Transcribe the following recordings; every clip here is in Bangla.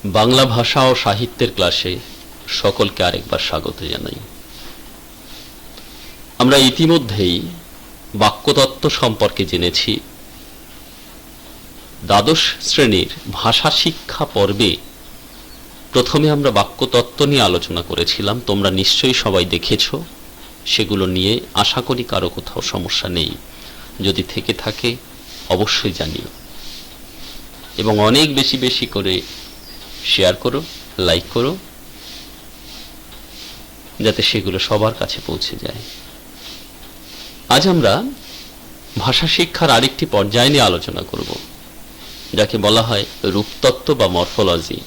বাংলা ভাষা ও সাহিত্যের ক্লাসে সকলকে আরেকবার স্বাগত জানাই। আমরা ইতিমধ্যেই বাক্যতত্ত্ব সম্পর্কে জেনেছি। দ্বাদশ শ্রেণীর ভাষা শিক্ষা পর্বে প্রথমে আমরা বাক্যতত্ত্ব নিয়ে আলোচনা করেছিলাম। তোমরা নিশ্চয়ই সবাই দেখেছ। সেগুলো নিয়ে আশা করি কারো কোথাও সমস্যা নেই। যদি থেকে থাকে অবশ্যই জানিও এবং অনেক বেশি বেশি করে শেয়ার করো, লাইক করো, যাতে সেগুলো সবার কাছে পৌঁছে যায়। আজ আমরা ভাষা শিক্ষার আরেকটি পর্যায় নিয়ে আলোচনা করব, যাকে বলা হয় রূপতত্ত্ব বা মরফোলজি।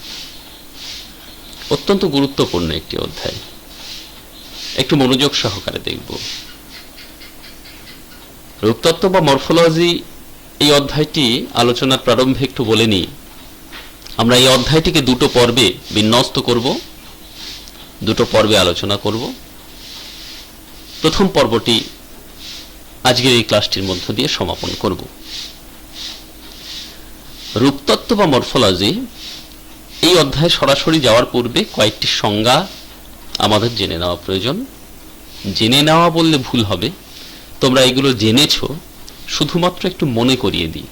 অত্যন্ত গুরুত্বপূর্ণ একটি অধ্যায়। একটু মনোযোগ সহকারে দেখব। রূপতত্ত্ব বা মরফোলজি এই অধ্যায়টি আলোচনার প্রারম্ভে একটু বলে নিই। আমরা এই অধ্যায়টিকে দুটো পর্বে বিন্যস্ত করব, দুটো পর্বে আলোচনা করব। প্রথম পর্বটি আজকের এই ক্লাসটির মধ্য দিয়ে সমাপন করব। রূপতত্ত্ব বা মরফোলজি এই অধ্যায়ে সরাসরি যাওয়ার পূর্বে কয়েকটি সংজ্ঞা আমাদের জেনে নেওয়া প্রয়োজন। জেনে নেওয়া বললে ভুল হবে, তোমরা এগুলো জেনেছ, শুধুমাত্র একটু মনে করিয়ে দিই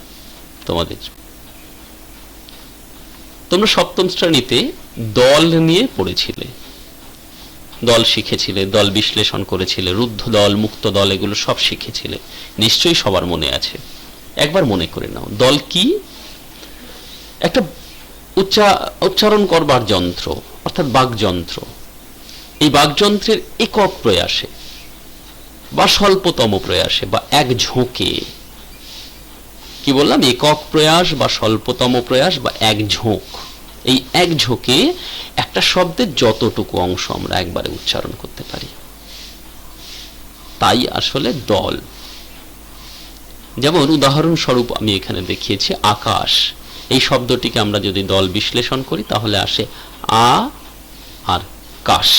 তোমাদের। তোমরা সপ্তম শ্রেণীতে দল নিয়ে পড়েছিলে, দল শিখেছিলে, দল বিশ্লেষণ করেছিলে, রুদ্ধ দল, মুক্ত দল, এগুলো সব শিখেছিলে, নিশ্চয়ই সবার মনে আছে। একবার মনে করে নাও, দল কি? একটা উচ্চারণ করবার যন্ত্র, অর্থাৎ বাকযন্ত্র। এই বাকযন্ত্রের একক প্রয়াসে বা স্বল্পতম প্রয়াসে বা এক ঝোঁকে, কি বললাম, একক প্রয়াস বা স্বল্পতম প্রয়াস বা এক ঝোঁক, এই এক ঝোঁকে একটা শব্দের যতটুকু অংশ আমরা একবারে উচ্চারণ করতে পারি, তাই আসলে দল। যেমন উদাহরণস্বরূপ আমি এখানে দেখিয়েছি আকাশ। এই শব্দটিকে আমরা যদি দল বিশ্লেষণ করি তাহলে আসে আ আর কাশ।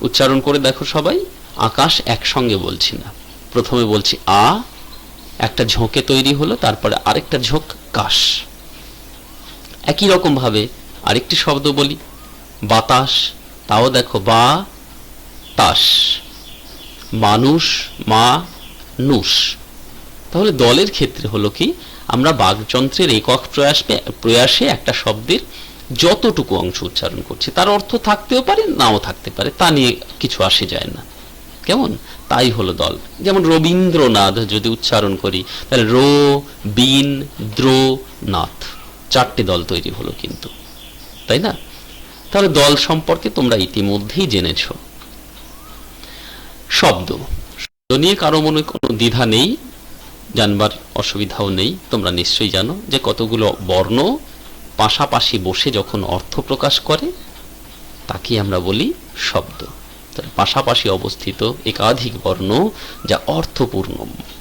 উচ্চারণ করে দেখো সবাই, আকাশ একসঙ্গে বলছি না, প্রথমে বলছি আ, একটা ঝোঁকে তৈরি হলো, তারপরে আরেকটা ঝোঁক কাশ। একই রকম ভাবে আরেকটি শব্দ বলি বাতাস, তাও দেখো বা তাস। মানুষ, মা নুষ। তাহলে দলের ক্ষেত্রে হলো কি, আমরা বাকযন্ত্রের একক প্রয়াসে একটা শব্দের যতটুকু অংশ উচ্চারণ করছি, তার অর্থ থাকতেও পারে, নাও থাকতে পারে, তা নিয়ে কিছু আসে যায় না। কেমন? তাই হলো দল। যেমন রবীন্দ্রনাথ যদি উচ্চারণ করি তাহলে রো বিন দ্রো নাথ, চারটে দল তৈরি হলো কিন্তু, তাই না? তাহলে দল সম্পর্কে তোমরা ইতিমধ্যেই জেনেছ। শব্দ নিয়ে কারো মনে কোনো দ্বিধা নেই, জানবার অসুবিধাও নেই। তোমরা নিশ্চয়ই জানো যে কতগুলো বর্ণ পাশাপাশি বসে যখন অর্থ প্রকাশ করে তাকে আমরা বলি শব্দ। পাশাপাশি অবস্থিত একাধিক বর্ণ যা অর্থপূর্ণ,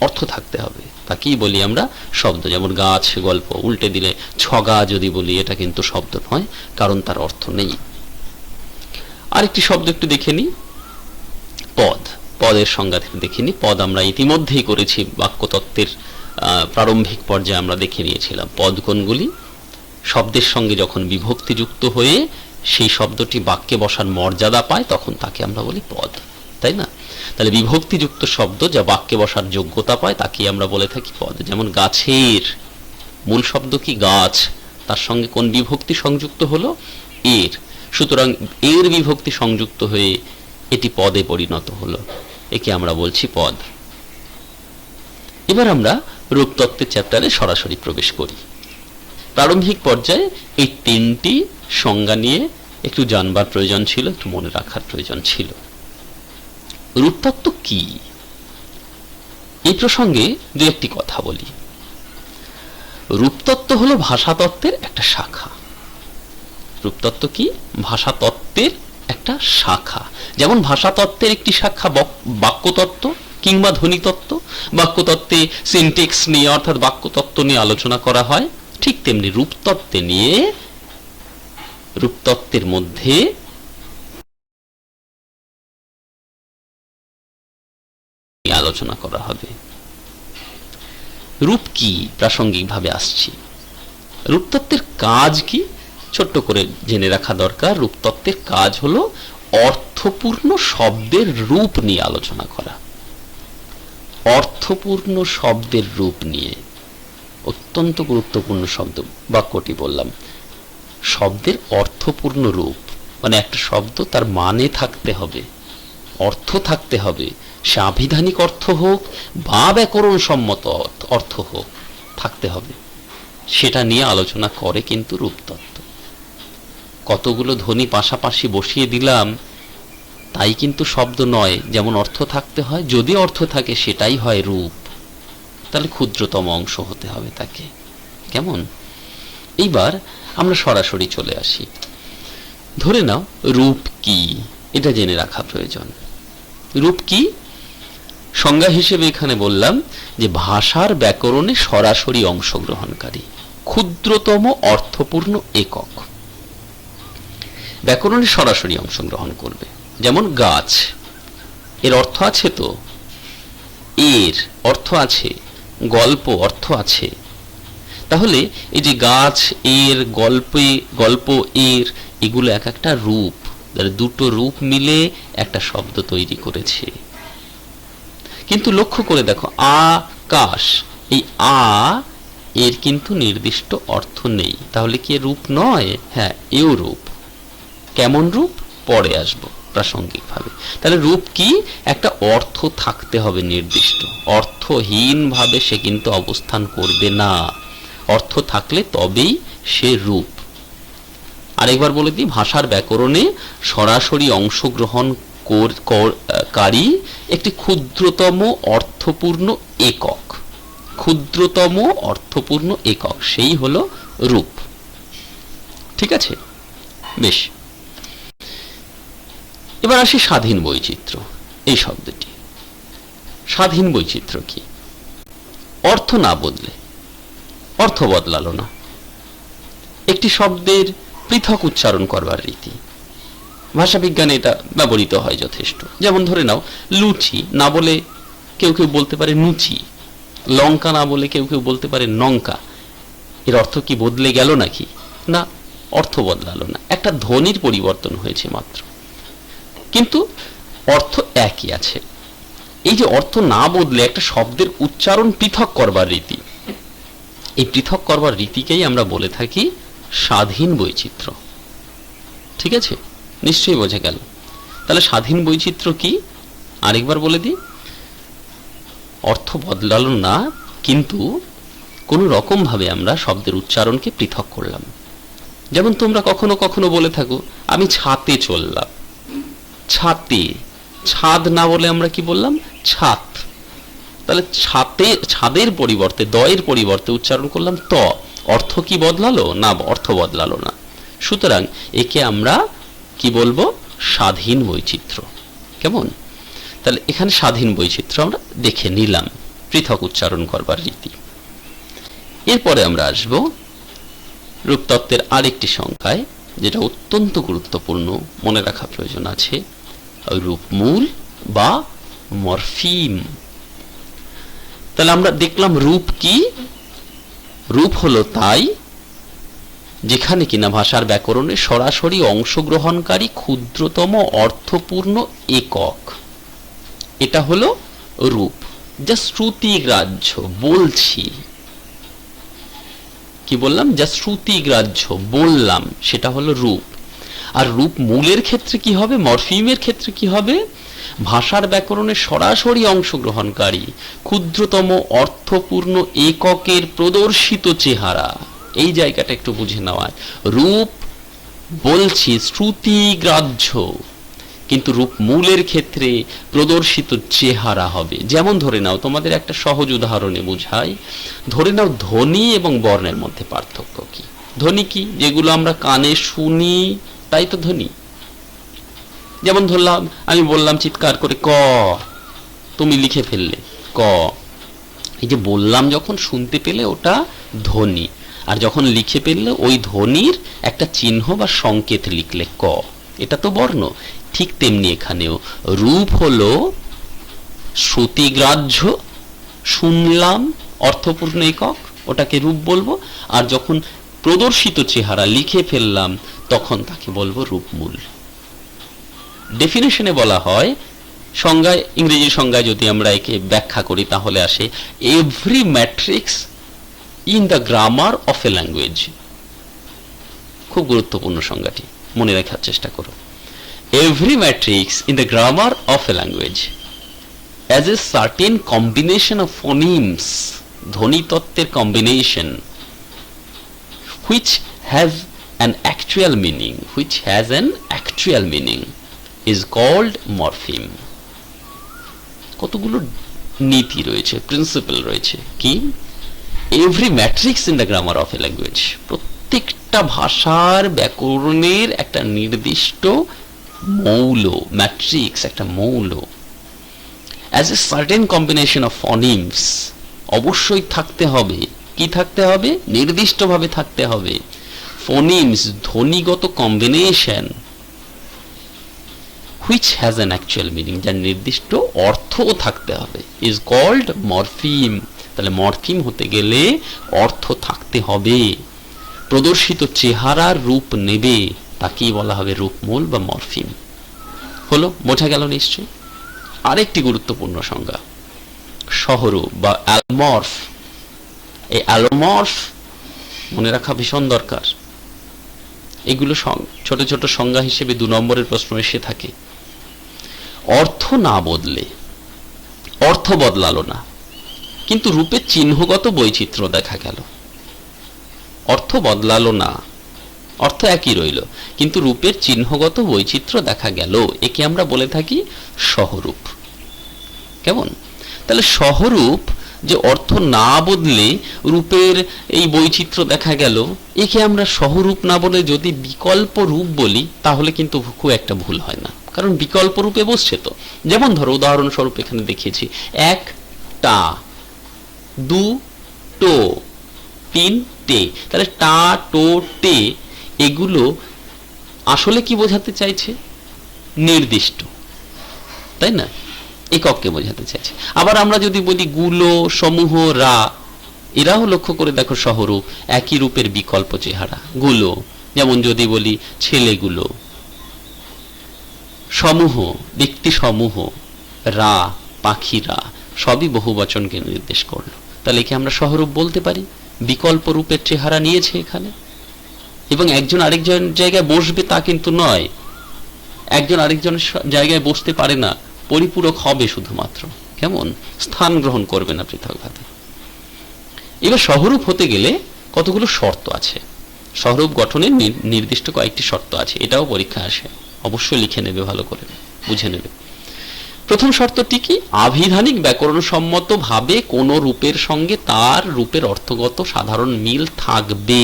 অর্থ থাকতে হবে, তাকেই বলি আমরা শব্দ। যেমন গাছ গল্প, উল্টে দিলে ছগা যদি বলি, এটা কিন্তু শব্দ নয়, কারণ তার অর্থ নেই। আরেকটি শব্দ একটু দেখে নি, পদ। পদের সংজ্ঞা থেকে দেখে নি। পদ আমরা ইতিমধ্যেই করেছি, বাক্যতত্ত্বের প্রারম্ভিক পর্যায়ে আমরা দেখে নিয়েছিলাম পদ কোনগুলি। শব্দের সঙ্গে যখন বিভক্তি যুক্ত হয়ে সেই শব্দটি বাক্যে বসার মর্যাদা পায় তখন তাকে আমরা বলি পদ, তাই না? তাহলে বিভক্তিযুক্ত শব্দ যা বাক্যে বসার যোগ্যতা পায় তাকে আমরা বলে থাকি পদ। যেমন গাছের মূল শব্দ কি? গাছ। তার সঙ্গে কোন বিভক্তি সংযুক্ত হলো? এর। সুতরাং এর বিভক্তি সংযুক্ত হয়ে এটি পদে পরিণত হলো, একে আমরা বলছি পদ। এবার আমরা রূপতত্ত্বের চ্যাপ্টারে সরাসরি প্রবেশ করি। প্রারম্ভিক পর্যায়ে এই তিনটি সংজ্ঞা নিয়ে একটু জানবার প্রয়োজন ছিল, একটু মনে রাখার প্রয়োজন ছিল। রূপতত্ত্ব কি, এই প্রসঙ্গে দু একটি কথা বলি। রূপতত্ত্ব হলো ভাষাতত্ত্বের একটা শাখা। রূপতত্ত্ব কি? ভাষাতত্ত্বের একটা শাখা। যেমন ভাষাতত্ত্বের একটি শাখা বাক্যতত্ত্ব কিংবা ধ্বনিতত্ত্ব। বাক্যতত্ত্বে সিনট্যাক্স নিয়ে, অর্থাৎ বাক্যতত্ত্ব নিয়ে আলোচনা করা হয়, ঠিক তেমনি রূপতত্ত্বে নিয়ে, রূপতত্ত্বের মধ্যে আলোচনা করা হবে। রূপ কি প্রাসঙ্গিকভাবে আসছি। রূপতত্ত্বের কাজ কি ছোট্ট করে জেনে রাখা দরকার, রূপতত্ত্বের কাজ হলো অর্থপূর্ণ শব্দের রূপ নিয়ে আলোচনা করা। অর্থপূর্ণ শব্দের রূপ নিয়ে, অত্যন্ত গুরুত্বপূর্ণ শব্দ বাক্যটি বললাম, শব্দের অর্থপূর্ণ রূপ, মানে একটা শব্দ তার মানে থাকতে হবে, অর্থ থাকতে হবে, সে আভিধানিক অর্থ হোক বা ব্যাকরণ সম্মত অর্থ হোক, থাকতে হবে। সেটা নিয়ে আলোচনা করে কিন্তু রূপতত্ত্ব। কতগুলো ধ্বনি পাশাপাশি বসিয়ে দিলাম তাই কিন্তু শব্দ নয়, যেমন অর্থ থাকতে হয়, যদি অর্থ থাকে সেটাই হয় রূপ, তাহলে ক্ষুদ্রতম অংশ হতে হবে তাকে। কেমন? এইবার আমরা সরাসরি চলে আসি। ধরে নাও রূপ কি, এটা জেনে রাখা প্রয়োজন। রূপ কি? সংজ্ঞা হিসেবে এখানে বললাম যে ভাষার ব্যাকরণে সরাসরি অংশগ্রহণকারী, ক্ষুদ্রতম অর্থপূর্ণ একক। ব্যাকরণে সরাসরি অংশগ্রহণ করবে। যেমন গাছ, এর অর্থ আছে তো, এর অর্থ আছে, গল্প অর্থ আছে। তাহলে এই যে গাছ, এর, গল্প, এর, এগুলো এক একটা রূপ, দুটো রূপ মিলে একটা শব্দ তৈরি করেছে। কিন্তু লক্ষ্য করে দেখো, আকাশ, এই এর কিন্তু নির্দিষ্ট অর্থ নেই, তাহলে কি রূপ নয়? হ্যাঁ, এও রূপ। কেমন রূপ? পরে আসবো প্রাসঙ্গিকভাবে। তাহলে রূপ কি? একটা অর্থ থাকতে হবে নির্দিষ্ট, অর্থহীন ভাবে সে কিন্তু অবস্থান করবে না, অর্থ থাকলে তবেই সে রূপ। আরেকবার বলে দিই, ভাষার ব্যাকরণে সরাসরি অংশগ্রহণকারী একটি ক্ষুদ্রতম অর্থপূর্ণ একক, ক্ষুদ্রতম অর্থপূর্ণ একক, সেই হলো রূপ। ঠিক আছে? বেশ, এবার আসি স্বাধীন বৈচিত্র্য এই শব্দটি। স্বাধীন বৈচিত্র্য কি? অর্থ না বদলে, অর্থ বদলালো না, একটি শব্দের পৃথক উচ্চারণ করবার রীতি। ভাষাবিজ্ঞানে এটা ব্যবহৃত হয় যথেষ্ট। যেমন ধরে নাও, লুচি না বলে কেউ কেউ বলতে পারে নুচি, লঙ্কা না বলে কেউ কেউ বলতে পারে নঙ্কা। এর অর্থ কি বদলে গেল নাকি? না, অর্থ বদলালো না, একটা ধ্বনির পরিবর্তন হয়েছে মাত্র, কিন্তু অর্থ একই আছে। এই যে অর্থ না বদলে একটা শব্দের উচ্চারণ পৃথক করবার রীতি, এই পৃথক করবার রীতিকেই আমরা বলে থাকি স্বাধীন বৈচিত্র্য। ঠিক আছে? নিশ্চয়ই বোঝা গেল। তাহলে স্বাধীন বৈচিত্র্য কি? আরেকবার বলে দিই, অর্থ বদলালো না, কিন্তু কোনো রকম ভাবে আমরা শব্দের উচ্চারণকে পৃথক করলাম। যেমন তোমরা কখনো কখনো বলে থাকো, আমি ছাতে চললাম। ছাতে, ছাদ না বলে আমরা কি বললাম? ছাত। তাহলে ছাতে, ছাদের পরিবর্তে, দয়ের পরিবর্তে উচ্চারণ করলাম ত। অর্থ কি বদলালো? না, অর্থ বদলালো না। সুতরাং একে আমরা কি বলবো? স্বাধীন বৈচিত্র্য। কেমন? তাহলে এখানে স্বাধীন বৈচিত্র্য আমরা দেখে নিলাম, পৃথক উচ্চারণ করবার রীতি। এরপরে আমরা আসব রূপতত্ত্বের আরেকটি সংখ্যায়, যেটা অত্যন্ত গুরুত্বপূর্ণ, মনে রাখা প্রয়োজন আছে, রূপমূল বা মরফিম। তাহলে আমরা দেখলাম রূপ কি? রূপ হলো তাই যেখানে কিনা ভাষার ব্যাকরণে সরাসরি অংশগ্রহণকারী ক্ষুদ্রতম অর্থপূর্ণ একক, এটা হলো রূপ। যা শ্রুতিগ্রাহ্য, বলছি, কি বললাম? যা শ্রুতিগ্রাহ্য বললাম, সেটা হলো রূপ। আর রূপ মূলের ক্ষেত্রে কি হবে? মরফিমের ক্ষেত্রে কি হবে? ভাষার ব্যাকরণে সরাসরি অংশগ্রহণকারী ক্ষুদ্রতম অর্থপূর্ণ এককের প্রদর্শিত চেহারা। এই জায়গাটা একটু বুঝে নেওয়া। রূপ বলছি শ্রুতিগ্রাহ্য, কিন্তু রূপ মূলের ক্ষেত্রে প্রদর্শিত চেহারা হবে। যেমন ধরে নাও, তোমাদের একটা সহজ উদাহরণে বুঝাই। ধরে নাও ধ্বনি এবং বর্ণের মধ্যে পার্থক্য কি? ধ্বনি কি? যেগুলো আমরা কানে শুনি তাই তো ধ্বনি। যেমন ধরলাম, আমি বললাম চিৎকার করে ক, তুমি লিখে ফেললে ক। এই যে বললাম যখন, শুনতে পেলে ওটা ধ্বনি, আর যখন লিখে ফেললে ওই ধ্বনির একটা চিহ্ন বা সংকেত লিখলে ক, এটা তো বর্ণ। ঠিক তেমনি এখানেও রূপ হলো শ্রুতিগ্রাহ্য, শুনলাম অর্থপূর্ণ একক, ওটাকে রূপ বলবো। আর যখন প্রদর্শিত চেহারা লিখে ফেললাম, তখন তাকে বলবো রূপমূল। ডেফিনেশনে বলা হয়, সংজ্ঞায়, ইংরেজি সংজ্ঞায় যদি আমরা একে ব্যাখ্যা করি তাহলে আসে every matrix in the grammar of a language. খুব গুরুত্বপূর্ণ সংজ্ঞাটি, মনে রাখার চেষ্টা করো। Every matrix in the grammar of a language as a certain combination of phonemes, ধ্বনিতত্ত্বের combination, which has an actual meaning is called morpheme. কতগুলো নীতি রয়েছে, প্রিন্সিপাল রয়েছে। কি? Every matrix in the grammar of a language, প্রত্যেকটা ভাষার ব্যাকরণের একটা নির্দিষ্ট মৌল, ম্যাট্রিক্স একটা মৌল, as a certain combination of phonemes, অবশ্যই থাকতে হবে। কি থাকতে হবে? নির্দিষ্টভাবে থাকতে হবে। ফনিমস, ধ্বনিগত combination, which has an actual meaning, যার নির্দিষ্ট অর্থও থাকতে হবে, is called morpheme। তাহলে মরফিম হতে গেলে অর্থ থাকতে হবে, প্রদর্শিত চেহারার রূপ নেবে, তাকেই বলা হবে রূপমূল বা মরফিম। হলো, বোঝা গেল নিশ্চয়ই। আরেকটি গুরুত্বপূর্ণ সংজ্ঞা, সহরূপ বা অ্যালমর্ফ। এই অ্যালোমর্ফ মনে রাখা ভীষণ দরকার। এগুলো ছোট ছোট সংজ্ঞা হিসেবে 2 নম্বরের প্রশ্ন এসে থাকে। অর্থ না বদলে, অর্থ বদলালো না, কিন্তু রূপের চিহ্নগত বৈচিত্র্য দেখা গেল। অর্থ বদলালো না, অর্থ একই রইল, কিন্তু রূপের চিহ্নগত বৈচিত্র্য দেখা গেল, একে আমরা বলে থাকি সহরূপ। কেমন? তাহলে সহরূপ, যে অর্থ না বদলে রূপের এই বৈচিত্র্য দেখা গেল, একে আমরা সহরূপ না বলে যদি বিকল্প রূপ বলি তাহলে কিন্তু খুব একটা ভুল হয় না, কারণ বিকল্প রূপে বসছে তো। যেমন ধরো, উদাহরণস্বরূপ এখানে দেখিয়েছি, 1 টা, 2 টো, 3 টে। তাহলে টা, টো, টে এগুলো আসলে কি বোঝাতে চাইছে? নির্দিষ্ট, তাই না? একককে বোঝাতে চাইছে। আবার আমরা যদি বলি গুলো, সমূহ, রা, এরাও লক্ষ্য করে দেখো সহরূপ, একই রূপের বিকল্প চেহারা। গুলো, যেমন যদি বলি ছেলেগুলো, সমূহ, ব্যক্তি সমূহ, রা, পাখিরা, সবই বহুবচনকে নির্দেশ করলো। তাহলে একে আমরা সহরূপ বলতে পারি, বিকল্প রূপের চেহারা নিয়েছে এখানে। এবং একজন আরেকজন জায়গায় বসবে তা কিন্তু নয়, একজন আরেকজনের জায়গায় বসতে পারে না, পরিপূরক হবে শুধুমাত্র। কেমন? স্থান গ্রহণ করবে না পৃথকভাবে। এবার সহরূপ হতে গেলে কতগুলো শর্ত আছে, সহরূপ গঠনের নির্দিষ্ট কয়েকটি শর্ত আছে, এটাও পরীক্ষা আসে, অবশ্যই লিখে নেবে, ভালো করে বুঝে নেবে। প্রথম শর্তটি কি? আভিধানিক ব্যাকরণসম্মত ভাবে কোন রূপের সঙ্গে তার রূপের অর্থগত সাধারণ মিল থাকবে।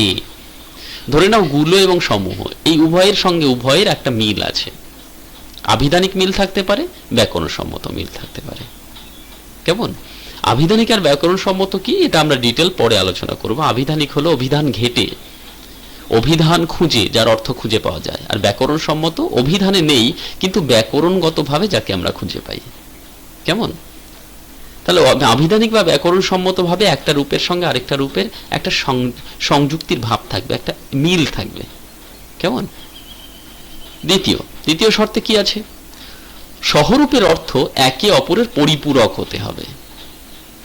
ধরে নাও গুলো এবং সমূহ, এই উভয়ের সঙ্গে উভয়ের একটা মিল আছে। আভিধানিক মিল থাকতে পারে, ব্যাকরণসম্মত মিল থাকতে পারে। কেমন? আভিধানিক আর ব্যাকরণসম্মত কি, এটা আমরা ডিটেল পরে আলোচনা করব। আভিধানিক হলো অভিধান ঘেটে, অভিধান খুঁজে যার অর্থ খুঁজে পাওয়া যায়, আর ব্যাকরণসম্মত অভিধানে নেই কিন্তু ব্যাকরণগতভাবে যাকে আমরা খুঁজে পাই। কেমন? তাহলে আভিধানিক বা ব্যাকরণসম্মত ভাবে একটা রূপের সঙ্গে আরেকটা রূপের একটা সংযুক্তির ভাব থাকবে, একটা মিল থাকবে। কেমন? দ্বিতীয় শর্তে কি আছে? সহরূপের অর্থ একে অপরের পরিপূরক হতে হবে।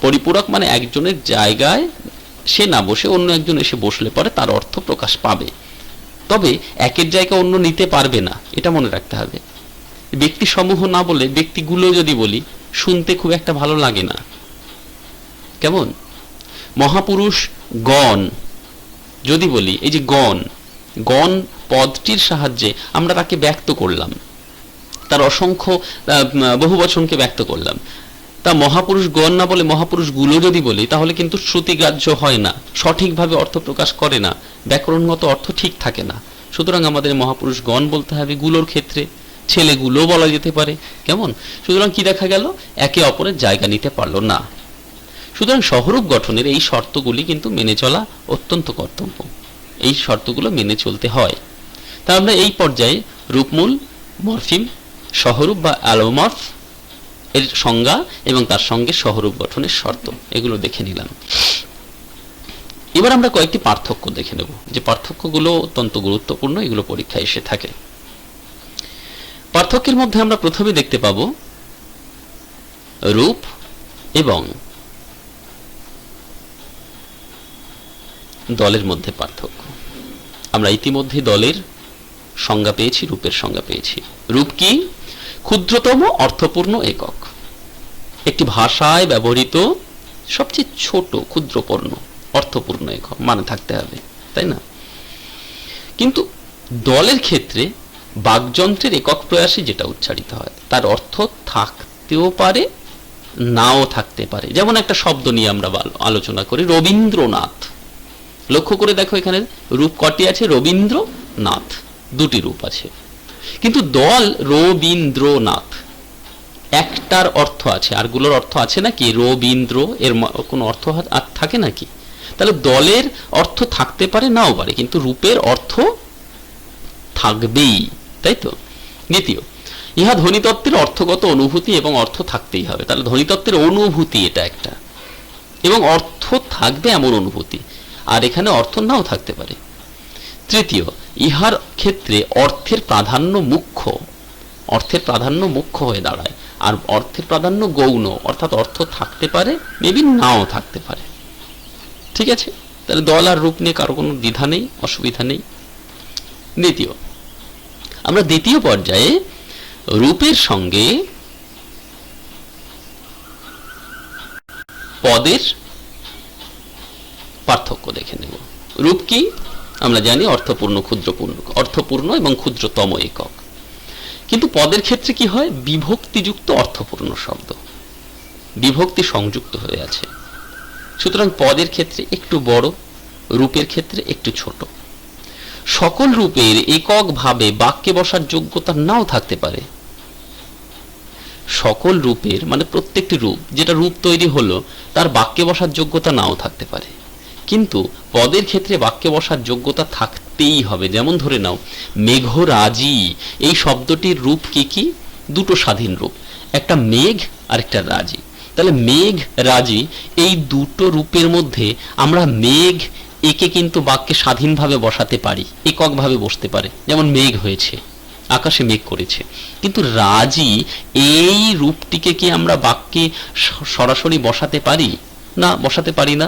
পরিপূরক মানে একজনের জায়গায় সে না বসে অন্য একজন এসে বসলে পরে তার অর্থ প্রকাশ পাবে, তবে একের জায়গা অন্য নিতে পারবে না, এটা মনে রাখতে হবে। ব্যক্তি সমূহ না বলে ব্যক্তিগুলো যদি বলি, শুনতে খুব একটা ভালো লাগে না। কেমন? মহাপুরুষ গণ যদি বলি, এই যে গণ, গণ পদটির সাহায্যে আমরা তাকে ব্যক্ত করলাম, তার অসংখ্য বহুবচনকে ব্যক্ত করলাম। তা মহাপুরুষ গণ না বলে মহাপুরুষ গুলো যদি বলি, তাহলে কিন্তু শ্রুতিগ্রাহ্য হয় না, সঠিকভাবে অর্থ প্রকাশ করে না, ব্যাকরণগত অর্থ ঠিক থাকে না। সুতরাং আমাদের মহাপুরুষ গণ বলতে হবে গুলোর ক্ষেত্রে, ছেলেগুলো বলা যেতে পারে। কেমন? সুতরাং কি দেখা গেল? একে অপরের জায়গা নিতে পারলো না। সুতরাং সহরূপ গঠনের এই শর্তগুলি কিন্তু মেনে চলা অত্যন্ত কর্তব্য, এই শর্তগুলো মেনে চলতে হয়। তা আমরা এই পর্যায়ে রূপমূল, মরফিম, সহরূপ বা অ্যালোমর্ফ এর সংজ্ঞা এবং তার সঙ্গে সহরূপ গঠনের শর্ত, এগুলো দেখে নিলাম। এবার আমরা কয়েকটি পার্থক্য দেখে নেব, যে পার্থক্যগুলো অত্যন্ত গুরুত্বপূর্ণ, এগুলো পরীক্ষায় এসে থাকে। পার্থক্যের মধ্যে আমরা প্রথমে দেখতে পাব রূপ এবং দলের মধ্যে পার্থক্য। আমরা ইতিমধ্যে দলের সংজ্ঞা পেয়েছি, রূপের সংজ্ঞা পেয়েছি। রূপ কি? ক্ষুদ্রতম অর্থপূর্ণ একক, একটি ভাষায় ব্যবহৃত সবচেয়ে ছোট ক্ষুদ্রপূর্ণ অর্থপূর্ণ একক, মানে থাকতে হবে, তাই না? কিন্তু দলের ক্ষেত্রে বাকযন্ত্রের একক প্রয়াসে যেটা উচ্চারিত হয় তার অর্থ থাকতেও পারে, নাও থাকতে পারে। যেমন একটা শব্দ নিয়ে আমরা আলোচনা করি, রবীন্দ্রনাথ। লক্ষ্য করে দেখো এখানে রূপ কটি আছে? রবীন্দ্রনাথ, দুটি রূপ আছে। কিন্তু দল রবীন্দ্রনাথ, একটার অর্থ আছে, আরগুলোর অর্থ আছে নাকি? রবীন্দ্র এর কোনো অর্থ থাকে নাকি? তাহলে দলের অর্থ থাকতে পারে, নাও পারে, কিন্তু রূপের অর্থ থাকবেই, তাই তো? দ্বিতীয়, ইহা ধ্বনিতত্ত্বের অর্থগত অনুভূতি এবং অর্থ থাকতেই হবে। তাহলে ধ্বনিতত্ত্বের অনুভূতি এটা একটা, এবং অর্থ থাকবে এমন অনুভূতি, আর এখানে অর্থ নাও থাকতে পারে। তৃতীয়, ইহার ক্ষেত্রে অর্থের প্রাধান্য মুখ্য, অর্থের প্রাধান্য মুখ্য হয়ে দাঁড়ায়, আর অর্থের প্রাধান্য গৌণ, অর্থাৎ অর্থ থাকতে পারে, মেবি নাও থাকতে পারে। ঠিক আছে? তাহলে দল আর রূপ নিয়ে কারো কোনো দ্বিধা নেই, অসুবিধা নেই। দ্বিতীয়, আমরা দ্বিতীয় পর্যায়ে রূপের সঙ্গে পদের পার্থক্য দেখে নেব। রূপ কি? আমরা জানি অর্থপূর্ণ, ক্ষুদ্রপূর্ণ, অর্থপূর্ণ এবং ক্ষুদ্রতম একক। কিন্তু পদের ক্ষেত্রে কি হয়? বিভক্তিযুক্ত অর্থপূর্ণ শব্দ, বিভক্তি সংযুক্ত হয়ে আছে। সুতরাং পদের ক্ষেত্রে একটু বড়, রূপের ক্ষেত্রে একটু ছোট। সকল রূপের এককভাবে বাক্যে বসার যোগ্যতা নাও থাকতে পারে। সকল রূপের মানে প্রত্যেকটি রূপ, যেটা রূপ তৈরি হলো, তার বাক্যে বসার যোগ্যতা নাও থাকতে পারে। কিন্তু পদের ক্ষেত্রে বাক্যে বসার যোগ্যতা থাকতেই হবে। যেমন ধরে নাও মেঘরাজি, এই শব্দটির রূপ কি কি? দুটো স্বাধীন রূপ, একটা মেঘ আর একটা রাজি। তাহলে মেঘ রাজি এই দুটো রূপের মধ্যে আমরা মেঘ একে কিন্তু বাক্যে স্বাধীনভাবে বসাতে পারি, এককভাবে বসতে পারে। যেমন মেঘ হয়েছে, আকাশে মেঘ করেছে। কিন্তু রাজি এই রূপটিকে কি আমরা বাক্যে সরাসরি বসাতে পারি? না, বসাতে পারি না।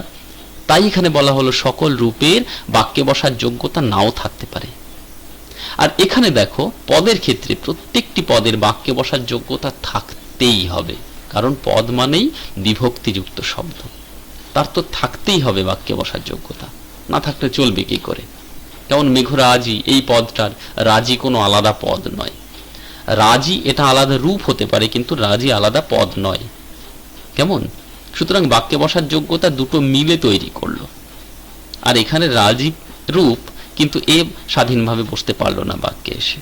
তাই এখানে বলা হলো সকল রূপের বাক্যে বসার যোগ্যতা নাও থাকতে পারে। আর এখানে দেখো পদের ক্ষেত্রে প্রত্যেকটি পদের বাক্যে বসার যোগ্যতা থাকতেই হবে, কারণ পদ মানেই বিভক্তিযুক্ত শব্দ, তার তো থাকতেই হবে বাক্যে বসার যোগ্যতা, না থাকলে চলবে কি করে? যেমন মেঘরাজি, এই পদটার রাজি কোনো আলাদা পদ নয়। রাজি এটা আলাদা রূপ হতে পারে, কিন্তু রাজি আলাদা পদ নয়। কেমন? সুতরাং বাক্যে বসার যোগ্যতা দুটো মিলে তৈরি করলো। আর এখানে রাজি রূপ, কিন্তু এ স্বাধীনভাবে বসতে পারলো না বাক্যে এসে।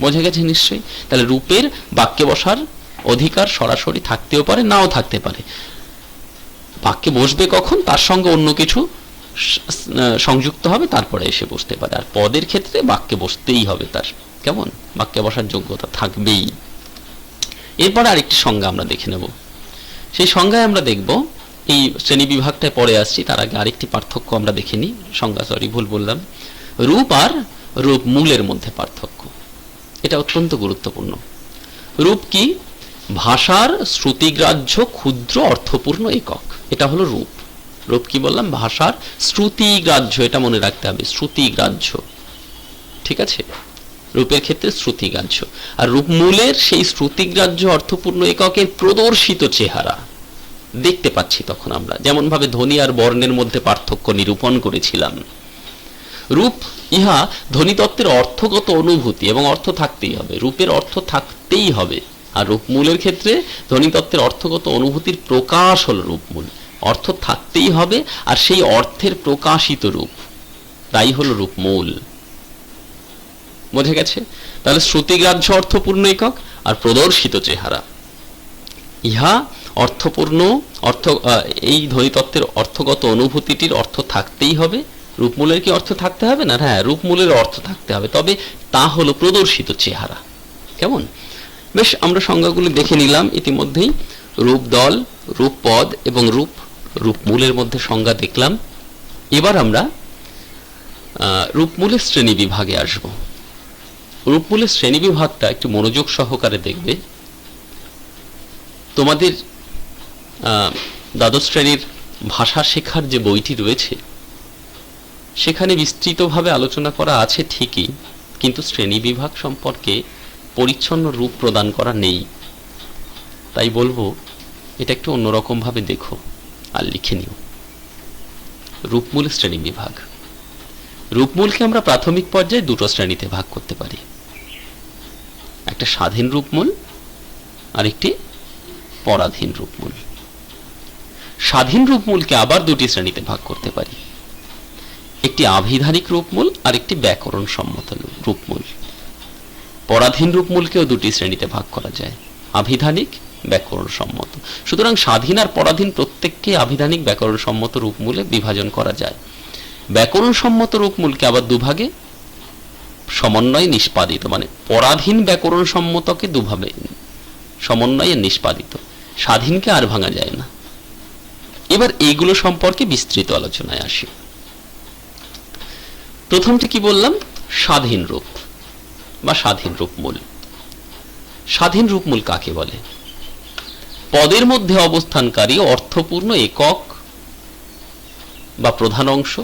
বোঝা গেছে নিশ্চয়ই? তাহলে রূপের বাক্যে বসার অধিকার সরাসরি থাকতেও পারে, নাও থাকতে পারে। বাক্যে বসবে কখন? তার সঙ্গে অন্য কিছু সংযুক্ত হবে, তারপরে এসে বসতে পারে। আর পদের ক্ষেত্রে বাক্যে বসতেই হবে তার, কেমন? বাক্যে বসার যোগ্যতা থাকবেই। এরপর আরেকটি সংজ্ঞা আমরা দেখে নেব। সেই সংজ্ঞায় আমরা দেখব, এই শ্রেণী বিভাগটায় পরে আসছি, তার আগে আরেকটি পার্থক্য আমরা দেখে নিই। সংজ্ঞা, সরি ভুল বললাম, রূপ আর রূপ মূলের মধ্যে পার্থক্য, এটা অত্যন্ত গুরুত্বপূর্ণ। রূপ কি? ভাষার শ্রুতিগ্রাহ্য ক্ষুদ্র অর্থপূর্ণ একক, এটা হলো রূপ। রূপ কি বললাম? ভাষার শ্রুতিগ্রাহ্য, এটা মনে রাখতে হবে, শ্রুতিগ্রাহ্য। ঠিক আছে? রূপের ক্ষেত্রে শ্রুতিগ্রাহ্য। আর রূপমূলের সেই শ্রুতিগ্রাহ্য অর্থপূর্ণ এককের প্রদর্শিত চেহারা দেখতে পাচ্ছি তখন আমরা, যেমন ভাবে ধ্বনি আর বর্ণের মধ্যে পার্থক্য নিরূপণ করেছিলাম। রূপ ইহা ধ্বনিতত্ত্বের অর্থগত অনুভূতি, এবং অর্থ থাকতেই হবে, রূপের অর্থ থাকতেই হবে। আর রূপমূলের ক্ষেত্রে ধ্বনিতত্ত্বের অর্থগত অনুভূতির প্রকাশ হল রূপমূল, অর্থ থাকতেই হবে, আর সেই অর্থের প্রকাশিত রূপ, তাই হলো রূপমূল। বোঝা গেছে? তাহলে শ্রুতিগ্রাহ্য অর্থপূর্ণ একক আর প্রদর্শিত চেহারা, ইহা অর্থপূর্ণ এই ধ্বনিতত্ত্বের অর্থগত অনুভূতিটির অর্থ থাকতেই হবে। রূপমূলের কি অর্থ থাকতে হবে না? হ্যাঁ, রূপমূলের অর্থ থাকতে হবে, তবে তা হলো প্রদর্শিত চেহারা। কেমন? বেশ, আমরা সংজ্ঞাগুলি দেখে নিলাম ইতিমধ্যেই। রূপ দল, রূপ পদ এবং রূপমূলের মধ্যে সংজ্ঞা দেখলাম। এবার আমরা রূপমূলের শ্রেণী বিভাগে আসব। রূপমূলের শ্রেণী বিভাগটা একটু মনোযোগ সহকারে দেখবে। তোমাদের দ্বাদশ শ্রেণীর ভাষা শেখার যে বইটি রয়েছে সেখানে বিস্তৃতভাবে আলোচনা করা আছে ঠিকই, কিন্তু শ্রেণী বিভাগ সম্পর্কে পরিচ্ছন্ন রূপ প্রদান করা নেই। তাই বলবো এটা একটু অন্যরকমভাবে দেখো আর লিখে নিও। রূপমূল শ্রেণী বিভাগ। রূপমূলকে আমরা প্রাথমিক পর্যায়ে দুটো শ্রেণীতে ভাগ করতে পারি, একটা স্বাধীন রূপমূল আর একটি পরাধীন রূপমূল। স্বাধীন রূপমূলকে আবার দুটি শ্রেণীতে ভাগ করতে পারি, একটি আভিধানিক রূপমূল আর একটি ব্যাকরণ সম্মত রূপমূল। পরাধীন রূপমূলকেও দুটি শ্রেণীতে ভাগ করা যায়, আভিধানিক, ব্যাকরণ সম্মত। সুতরাং স্বাধীন আর পরাধীন প্রত্যেককে আভিধানিক ব্যাকরণ সম্মত রূপমূলে বিভাজন করা যায়। ব্যাকরণ সম্মত রূপমূলকে আবার দুভাগে সমন্বয়ে নিষ্পাদিত, মানে পরাধীন ব্যাকরণ সম্মতকে দুভাবে সমন্বয়ে নিষ্পাদিত, স্বাধীনকে আর ভাঙা যায় না। এবার এইগুলো সম্পর্কে বিস্তৃত আলোচনায় আসি। প্রথমটি কি বললাম? স্বাধীন রূপ বা স্বাধীন রূপমূল। স্বাধীন রূপমূল কাকে বলে? পদের মধ্যে অবস্থানকারী অর্থপূর্ণ একক বা প্রধান অংশ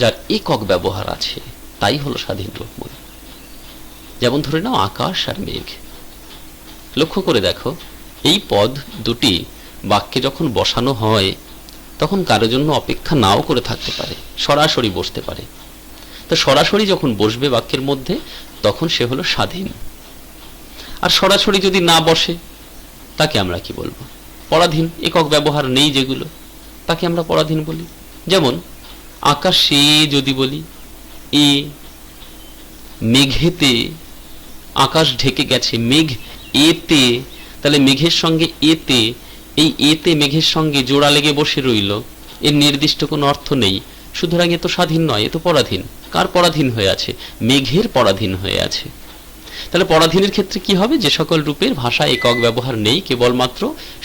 যার একক ব্যবহার আছে, তাই হলো স্বাধীন রূপমূল। যেমন ধরে নাও আকাশ আর মেঘ। লক্ষ্য করে দেখো, এই পদ দুটি বাক্যে যখন বসানো হয় তখন কারো জন্য অপেক্ষা নাও করে থাকতে পারে, সরাসরি বসতে পারে। তো সরাসরি যখন বসবে বাক্যের মধ্যে তখন সে হলো স্বাধীন। আর সরাসরি যদি না বসে তাকে আমরা কি বলবো? পরাধীন। একক ব্যবহার নেই যেগুলো, তাকে আমরা পরাধীন বলি। যেমন আকাশে যদি বলি এ, মেঘেতে, আকাশ ঢেকে গেছে, মেঘ এতে, তাহলে মেঘের সঙ্গে এতে, এই এতে মেঘের সঙ্গে জোড়া লেগে বসে রইল, এর নির্দিষ্ট কোনো অর্থ নেই। সুতরাং এ তো স্বাধীন নয়, এ তো পরাধীন। কার পরাধীন হয়ে আছে? মেঘের পরাধীন হয়ে আছে। তাহলে পরাধীনের ক্ষেত্রে কি হবে? যে সকল রূপের ভাষা একক ব্যবহার নেই, কেবলমাত্র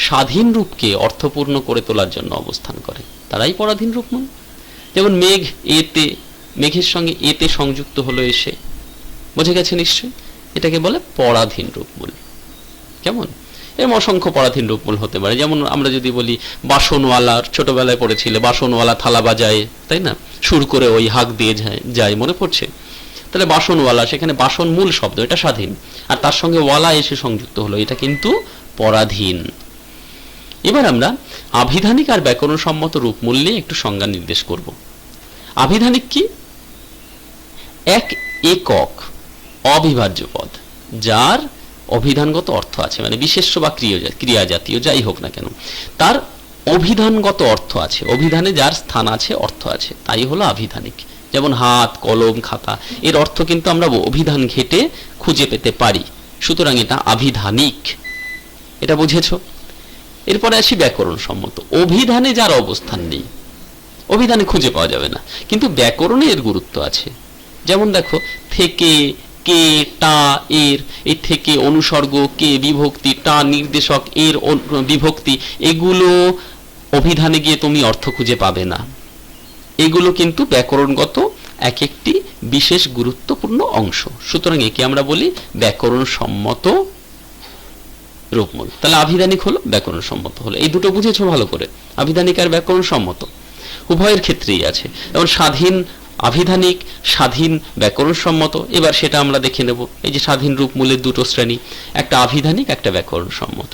স্বাধীন রূপকে অর্থপূর্ণ করে তোলার জন্য অবস্থান করে, তারাই পরাধীন রূপমূল। যেমন মেঘ এতে, মেঘের সঙ্গে এতে সংযুক্ত হলো এসে, বোঝা গেছে নিশ্চয়ই? এটাকে বলে পরাধীন রূপমূল। কেমন? এরকম অসংখ্য পরাধীন রূপমূল হতে পারে। যেমন আমরা যদি বলি বাসনওয়ালার, ছোটবেলায় পড়েছিলে বাসনওয়ালা থালা বাজায়, তাই না? সুর করে ওই হাঁক দিয়ে যায়, মনে পড়ছে? তাহলে বাসনওয়ালা, সেখানে বাসন মূল শব্দ, এটা স্বাধীন, আর তার সঙ্গে ওয়ালা এসে সংযুক্ত হলো, এটা কিন্তু পরাধীন। এবার আমরা আভিধানিক আর ব্যাকরণ সম্মত রূপমূল নিয়ে একটু সংজ্ঞা নির্দেশ করব। আভিধানিক কি? এক একক অবিভাজ্য পদ যার অভিধানগত অর্থ আছে, মানে বিশেষ্য বা ক্রিয়া জাতীয় যাই হোক না কেন, তার অভিধানগত অর্থ আছে, অভিধানে যার স্থান আছে, অর্থ আছে, তাই হলো আভিধানিক। যেমন হাত, কলম, খাতা, এর অর্থ কিন্তু আমরা অভিধান ঘেটে খুঁজে পেতে পারি, সুতরাং এটা আভিধানিক। এটা বুঝেছ? এরপরে আসি ব্যাকরণ সম্মত। অভিধানে যার অবস্থান নেই, অভিধানে খুঁজে পাওয়া যাবে না, কিন্তু ব্যাকরণে এর গুরুত্ব আছে। যেমন দেখো, থেকে, কে, টা, এর, এই থেকে অনুসর্গ, কে বিভক্তি, টা নির্দেশক, এর বিভক্তি, এগুলো অভিধানে গিয়ে তুমি অর্থ খুঁজে পাবে না। এগুলো কিন্তু ব্যাকরণগত এক একটি বিশেষ গুরুত্বপূর্ণ অংশ, সুতরাং একে আমরা বলি ব্যাকরণ সম্মত রূপমূল। তাহলে আভিধানিক হলো, ব্যাকরণ সম্মত হলো। এই দুটো বুঝেছো ভালো করে? আভিধানিক আর ব্যাকরণ সম্মত উভয়ের ক্ষেত্রেই আছে। যেমন স্বাধীন আভিধানিক, স্বাধীন ব্যাকরণ সম্মত। এবার সেটা আমরা দেখে নেব। এই যে স্বাধীন রূপমূলের দুটো শ্রেণী, একটা আভিধানিক, একটা ব্যাকরণ সম্মত।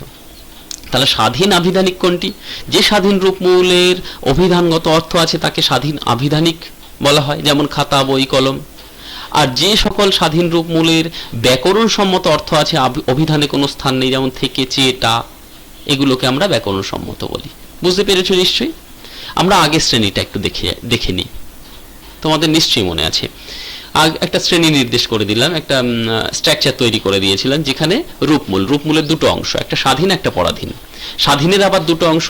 তাহলে স্বাধীন আভিধানিক কোনটি? যে স্বাধীন রূপমূলের অভিধানগত অর্থ আছে তাকে স্বাধীন আভিধানিক বলা হয়, যেমন খাতা, বই, কলম। আর যে সকল স্বাধীন রূপমূলের ব্যাকরণ সম্মত অর্থ আছে, অভিধানে কোনো স্থান নেই, যেমন থেকে, চে, টা, এগুলোকে আমরা ব্যাকরণ সম্মত বলি। বুঝতে পেরেছো নিশ্চয়ই? আমরা আগের শ্রেণীটা একটু দেখে নিই। তোমাদের নিশ্চয়ই মনে আছে, একটা শ্রেণী নির্দেশ করে দিলাম, একটা স্ট্রাকচার তৈরি করে দিয়েছিলাম, যেখানে রূপমূলের দুটো অংশ, একটা স্বাধীন, একটা পরাধীন। স্বাধীনের আবার দুটো অংশ,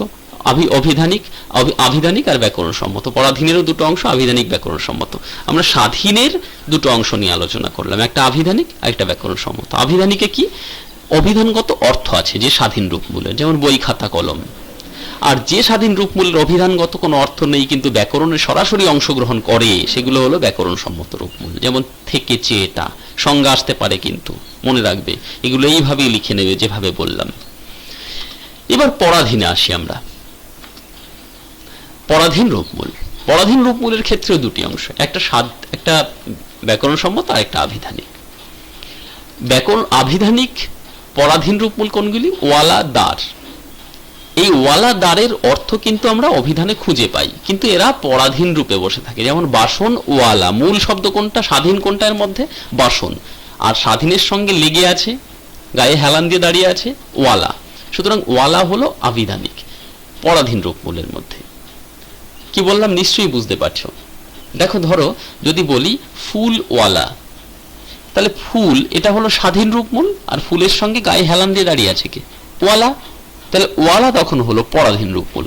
আভিধানিক আর ব্যাকরণ সম্মত। পরাধীনেরও দুটো অংশ, আভিধানিক, ব্যাকরণ সম্মত। আমরা স্বাধীনের দুটো অংশ নিয়ে আলোচনা করলাম, একটা আভিধানিক আর একটা ব্যাকরণ সম্মত। আভিধানিকে কি? অভিধানগত অর্থ আছে যে স্বাধীন রূপমূলের, যেমন বই, খাতা, কলম। আর যে স্বাধীন রূপমূলের অভিধানগত কোনো অর্থ নেই কিন্তু ব্যাকরণে সরাসরি অংশগ্রহণ করে সেগুলো হলো ব্যাকরণ সম্মত রূপমূল। যেমন থেকেছে, এটা সংজ্ঞা আসতে পারে কিন্তু মনে রাখবে এগুলো এইভাবেই লিখে নেবে যেভাবে বললাম। এবার পরাধীনে আসি আমরা। পরাধীন রূপমূল, পরাধীন রূপমূলের ক্ষেত্রেও দুটি অংশ, একটা ব্যাকরণ সম্মত আর একটা আভিধানিক। ব্যাকরণ আভিধানিক পরাধীন রূপমূল কোনগুলি? ওয়ালা, দার। এই ওয়ালা দারের অর্থ কিন্তু আমরা অভিধানে খুঁজে পাই, কিন্তু এরা পরাধীন রূপে বসে থাকে। যেমন বাসন, ওয়ালা, মূল শব্দ কোনটা, স্বাধীন কোনটা এর মধ্যে? বাসন। আর স্বাধীনের সঙ্গে লেগে আছে, গায়ে হেলান দিয়ে দাঁড়িয়ে আছে ওয়ালা। সুতরাং ওয়ালা হলো আভিধানিক পরাধীন রূপমূলের মধ্যে। কি বললাম নিশ্চয়ই বুঝতে পারছো। দেখো, ধরো যদি বলি ফুল ওয়ালা, তাহলে ফুল এটা হলো স্বাধীন রূপমূল, আর ফুলের সঙ্গে গায়ে হেলান দিয়ে দাঁড়িয়ে আছে কে? ওয়ালা। তাহলে ওয়ালা তখন হলো পরাধীন রূপমূল।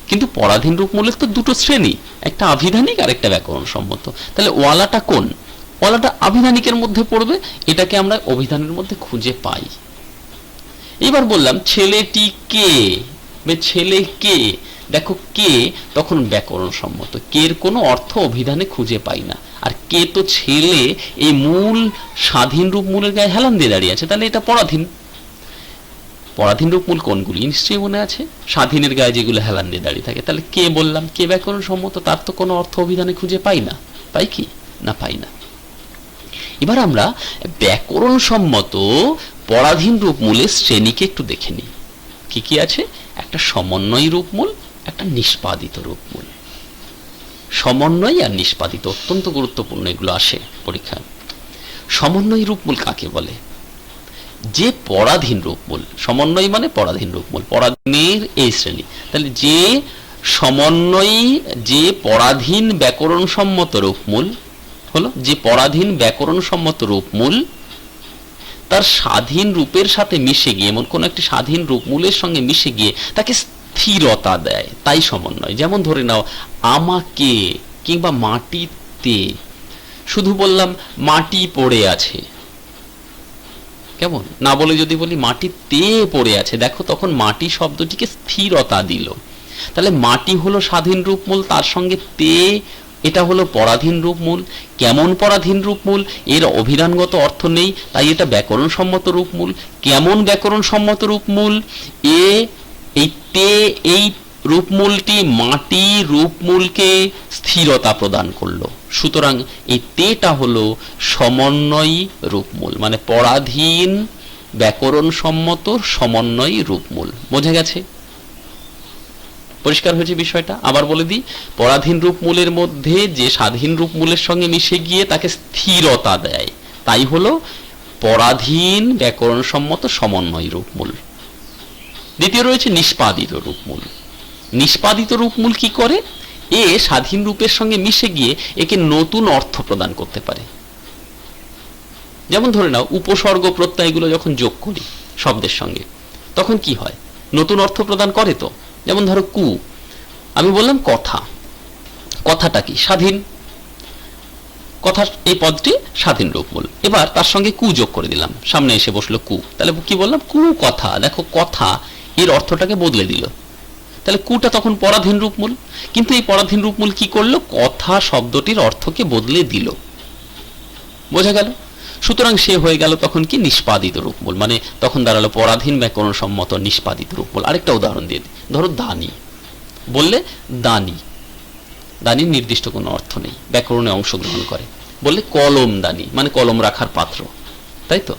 কিন্তু পরাধীন রূপমূলের তো দুটো শ্রেণী, একটা আভিধানিক আর একটা ব্যাকরণ সম্মত। তাহলে ওয়ালাটা কোন? ওয়ালাটা আভিধানিকের মধ্যে পড়বে, এটাকে আমরা অভিধানের মধ্যে খুঁজে পাই। এবার বললাম ছেলেটি কে, ছেলে কে, দেখো কে তখন ব্যাকরণ সম্মত, কের কোনো অর্থ অভিধানে খুঁজে পাই না। আর কে তো ছেলে, এই মূল স্বাধীন রূপমূলের গায়ে হেলান দিয়ে দাঁড়িয়ে আছে, তাহলে এটা পরাধীন। পরাধীন রূপমূল কোনগুলি নিশ্চয়ই মনে আছে, স্বাধীনের গায়ে যেগুলো হেলান দিয়ে দাঁড়িয়ে থাকে। তাহলে কে বললাম, কে ব্যাকরণ সম্মত, তার তো কোনো অর্থ অভিধানে খুঁজে পাই না। পাই কি না? পাই না। এবার আমরা ব্যাকরণ সম্মত পরাধীন রূপমূলের শ্রেণীকে একটু দেখে নিই। কি কি আছে? একটা সমন্বয়ী রূপমূল, একটা নিষ্পাদিত রূপমূল। সমন্বয় আর নিষ্পাদিত অত্যন্ত গুরুত্বপূর্ণ, এগুলো আসে পরীক্ষায়। সমন্বয়ী রূপমূল কাকে বলে? যে পরাধীন রূপমূল, সমন্বয় মানে পরাধীন রূপমূল, পরাধীনের এই শ্রেণী। তাহলে যে সমন্বয়ী, যে পরাধীন ব্যাকরণ সম্মত রূপমূল হলো, যে পরাধীন ব্যাকরণ সম্মত রূপমূল তার স্বাধীন রূপের সাথে মিশে গিয়ে, এমন কোন একটি স্বাধীন রূপমূলের সঙ্গে মিশে গিয়ে তাকে স্থিরতা দেয়, তাই সমন্বয়। যেমন ধরে নাও আমাকে কিংবা মাটিতে, শুধু বললাম মাটি পড়ে আছে, কেমন না বলে যদি বলি মাটিতে পড়ে আছে, দেখো তখন মাটি শব্দটিকে স্থিরতা দিল। তাহলে মাটি হলো স্বাধীন রূপমূল, তার সঙ্গে তে এটা হলো পরাধীন রূপমূল। কেমন পরাধীন রূপমূল? এর অভিধানগত অর্থ নেই, তাই এটা ব্যাকরণ সম্মত রূপমূল। কেমন ব্যাকরণ সম্মত রূপমূল? এই তে, এই রূপমূলটি মাটি রূপমূলকে স্থিরতা প্রদান করলো। সুতরাং এই তেটা হলো সমন্বয়ী রূপমূল, মানে পরাধীন ব্যাকরণ সম্মত সমন্বয়ী রূপমূল। বোঝা গেছে? পরিষ্কার হয়েছে বিষয়টা? আবার বলে দিই, পরাধীন রূপমূলের মধ্যে যে স্বাধীন রূপমূলের সঙ্গে মিশে গিয়ে তাকে স্থিরতা দেয়, তাই হলো পরাধীন ব্যাকরণ সম্মত সমন্বয়ী রূপমূল। দ্বিতীয় রয়েছে নিষ্পাদিত রূপমূল। নিষ্পাদিত রূপমূল কি করে? এ স্বাধীন রূপের সঙ্গে মিশে গিয়ে একে নতুন অর্থ প্রদান করতে পারে। যেমন ধরে নাও উপসর্গ প্রত্যয়গুলো যখন যোগ করি শব্দের সঙ্গে, তখন কি হয়? নতুন অর্থ প্রদান করে তো। যেমন ধরো কু, আমি বললাম কথা, কথাটা কি? স্বাধীন। কথা, এই পদটি স্বাধীন রূপমূল। এবার তার সঙ্গে কু যোগ করে দিলাম, সামনে এসে বসলো কু, তাহলে কি বললাম? কু কথা। দেখো কথা এর অর্থটাকে বদলে দিল, তাহলে কুটা তখন পরাধীন রূপমূল। কিন্তু এই পরাধীন রূপমূল কি করলো? কথা শব্দটির অর্থকে বদলে দিল। বোঝা গেল? সুতরাং সে হয়ে গেল তখন কি? নিষ্পাদিত রূপমূল, মানে তখন দাঁড়ালো পরাধীন ব্যাকরণ সম্মত নিষ্পাদিত রূপমূল। আরেকটা উদাহরণ দিয়ে দিই, ধরো দানি। বললে দানি, দানির নির্দিষ্ট কোনো অর্থ নেই, ব্যাকরণে অংশগ্রহণ করে। বললে কলম দানি, মানে কলম রাখার পাত্র, তাই তো?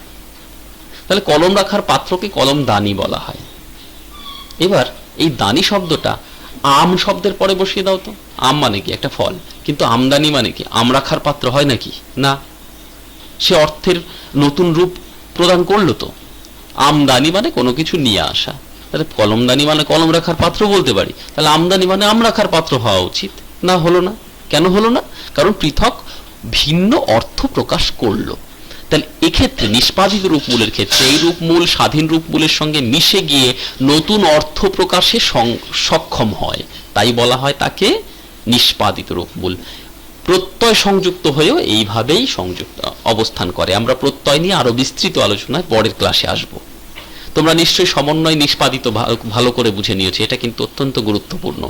তাহলে কলম রাখার পাত্রকে কলম দানি বলা হয়। এবার এই দানি শব্দটা আম শব্দের পরে বসিয়ে দাও তো। আম মানে কি? একটা ফল। কিন্তু আমদানি মানে কি? আম রাখার পাত্র হয় নাকি? না। সে অর্থের নতুন রূপ প্রদান করলো তো। আমদানি মানে কোনো কিছু নিয়ে আসা, তাহলে কলমদানি মানে কলম রাখার পাত্র বলতে পারি। তাহলে আমদানি মানে আম রাখার পাত্র হওয়া উচিত না। হলো না। কেন হলো না? কারণ পৃথক ভিন্ন অর্থ প্রকাশ করলো। তাহলে এক্ষেত্রে নিষ্পাদিত রূপমূলের ক্ষেত্রে এই রূপমূল স্বাধীন রূপমূলের সঙ্গে মিশে গিয়ে নতুন অর্থ প্রকাশে সক্ষম হয়, তাই বলা হয় তাকে নিষ্পাদিত রূপমূল। প্রত্যয় সংযুক্ত হয়েও এইভাবেই সংযুক্ত অবস্থান করে। আমরা প্রত্যয় নিয়ে আরো বিস্তৃত আলোচনায় পরের ক্লাসে আসব। তোমরা নিশ্চয়ই সমন্বয় নিষ্পাদিত ভালো করে বুঝে নিয়েছো, এটা কিন্তু অত্যন্ত গুরুত্বপূর্ণ,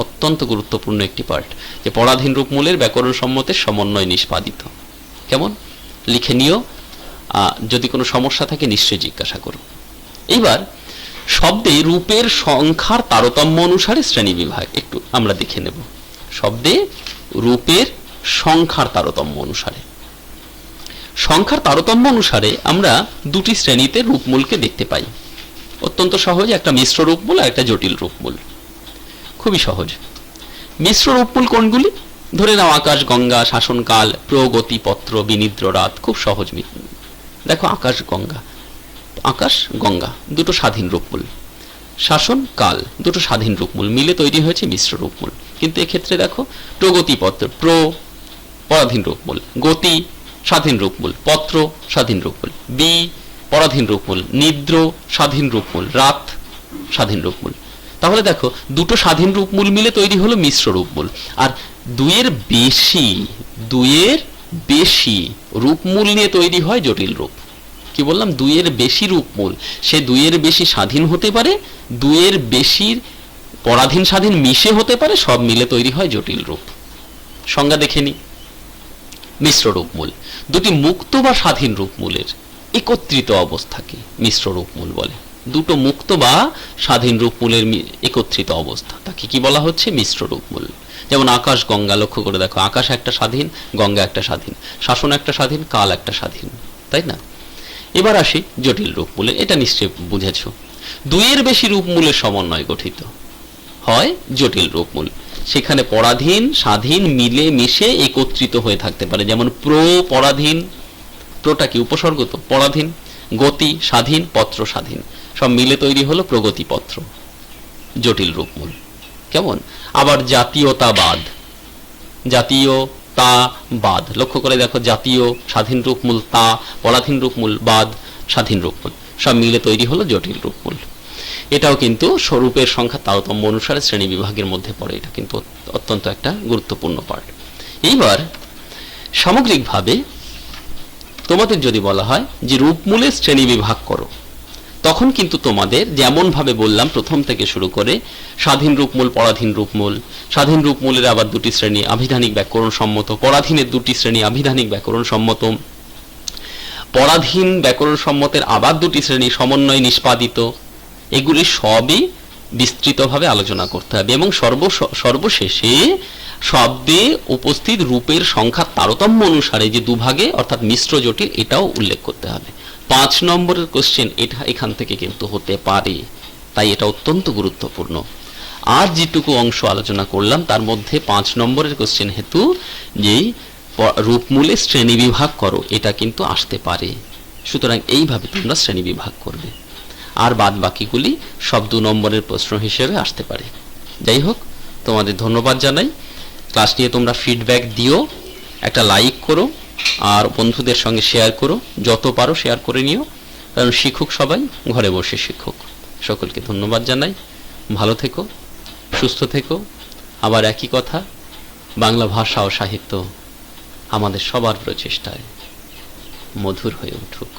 অত্যন্ত গুরুত্বপূর্ণ একটি পার্ট, যে পরাধীন রূপমূলের ব্যাকরণ সম্মতের সমন্বয় নিষ্পাদিত। কেমন লিখে নিও, যদি কোনো সমস্যা থাকে নিশ্চয়ই জিজ্ঞাসা করো। এইবার শব্দে রূপের সংখ্যার তারতম্য অনুসারে শ্রেণী বিভাগ একটু আমরা দেখে নেব। শব্দে রূপের সংখ্যার তারতম্য অনুসারে, সংখ্যার তারতম্য অনুসারে আমরা দুটি শ্রেণীতে রূপমূলকে দেখতে পাই। অত্যন্ত সহজ, একটা মিশ্র রূপমূল আর একটা জটিল রূপমূল। খুবই সহজ। মিশ্র রূপমূল কোনগুলি? ধরে নাও আকাশ, গঙ্গা, শাসনকাল, প্রগতি, পত্র, বিনিদ্র, রাত। খুব সহজ। দেখো আকাশ, গঙ্গা, আকাশ গঙ্গা দুটো স্বাধীন রূপমূল, শাসন কাল দুটো স্বাধীন রূপমূল, মিলে তৈরি হয়েছে মিশ্র রূপমূল। কিন্তু এক্ষেত্রে দেখো প্রগতি, পত্র, পরাধীন রূপমূল, গতি স্বাধীন রূপমূল, পত্র স্বাধীন রূপমূল, পরাধীন রূপমূল, নিদ্র স্বাধীন রূপমূল, রাত স্বাধীন রূপমূল। তাহলে দেখো দুটো স্বাধীন রূপমূল মিলে তৈরি হলো মিশ্র রূপমূল। আর দুইয়ের বেশি রূপমূল নিয়ে তৈরি হয় জটিল রূপ। কি বললাম? দুইয়ের বেশি রূপমূল, সে দুইয়ের বেশি স্বাধীন হতে পারে, দুইয়ের বেশির পরাধীন স্বাধীন মিশে হতে পারে, সব মিলে তৈরি হয় জটিল রূপ। সংজ্ঞা দেখে নি। মিশ্র রূপমূল দুটি মুক্ত বা স্বাধীন রূপমূলের একত্রিত অবস্থাকে মিশ্র রূপমূল বলে। দুটো মুক্ত বা স্বাধীন রূপমূলের একত্রিত অবস্থা, তাকে কি বলা হচ্ছে? মিশ্র রূপমূল। যেমন আকাশ, গঙ্গা, লক্ষ্য করে দেখো, আকাশ একটা স্বাধীন, গঙ্গা একটা স্বাধীন, শাসন একটা স্বাধীন, কাল একটা স্বাধীন, তাই না? এবার আসি জটিল রূপমূলে। এটা নিশ্চয় বুঝেছ। দুইয়ের বেশি রূপমূলের সমন্বয় গঠিত হয় জটিল রূপমূল। সেখানে পরাধীন স্বাধীন মিলে মিশে একত্রিত হয়ে থাকতে পারে। যেমন পরাধীন, প্রটা কি উপসর্গ তো, পরাধীন, গতি স্বাধীন, পত্র স্বাধীন, সব মিলে তৈরি হলো প্রগতি পত্র, জটিল রূপমূল। কেমন? আবার জাতীয়তাবাদ, জাতীয়তাবাদ, লক্ষ্য করে দেখো, জাতীয় স্বাধীন রূপমূল, তা পরাধীন রূপমূল, বাদ স্বাধীন রূপমূল, সব মিলে তৈরি হলো জটিল রূপমূল। এটাও কিন্তু স্বরূপের সংখ্যা তারতম্য অনুসারে শ্রেণী বিভাগের মধ্যে পড়ে। এটা কিন্তু অত্যন্ত একটা গুরুত্বপূর্ণ পার্ট। এইবার সামগ্রিকভাবে তোমাদের যদি বলা হয় যে রূপমূলের শ্রেণী বিভাগ করো, তখন কিন্তু তোমাদের যেমন ভাবে বললাম প্রথম থেকে শুরু করে স্বাধীন রূপমূল, পরাধীন রূপমূল, স্বাধীন রূপমূলের আবার দুটি শ্রেণী, আভিধানিক ব্যাকরণ সম্মত, পরাধীনের দুটি শ্রেণী, আভিধানিক ব্যাকরণ সম্মত, পরাধীন ব্যাকরণ সম্মতের আবার দুটি শ্রেণী, সমন্বয় নিষ্পাদিত, এগুলি সবই বিস্তৃতভাবে আলোচনা করতে হবে। এবং সর্বশেষে শব্দে উপস্থিত রূপের সংখ্যা তারতম্য অনুসারে যে দুভাগে অর্থাৎ মিশ্র জটিল, এটাও উল্লেখ করতে হবে। 5 নম্বরের কোশ্চেন এটা এখান থেকে কিন্তু হতে পারে, তাই এটা অত্যন্ত গুরুত্বপূর্ণ। আর যেটুকু অংশ আলোচনা করলাম তার মধ্যে 5 নম্বরের কোশ্চেন হেতু যেই রূপমূলে শ্রেণী বিভাগ করো, এটা কিন্তু আসতে পারে। সুতরাং এইভাবে তোমরা শ্রেণী বিভাগ করবে, আর বাদ বাকিগুলি সব 2 নম্বরের প্রশ্ন হিসেবে আসতে পারে। যাই হোক, তোমাদের ধন্যবাদ জানাই। ক্লাস নিয়ে তোমরা ফিডব্যাক দিও, একটা লাইক করো, আর বন্ধুদের সঙ্গে শেয়ার করো, যত পারো শেয়ার করে নিও, কারণ শিক্ষক সবাই ঘরে বসে শিক্ষক। সকলকে ধন্যবাদ জানাই। ভালো থেকো, সুস্থ থেকো। আবার একই কথা, বাংলা ভাষা ও সাহিত্য আমাদের সবার প্রচেষ্টায় মধুর হয়ে উঠুক।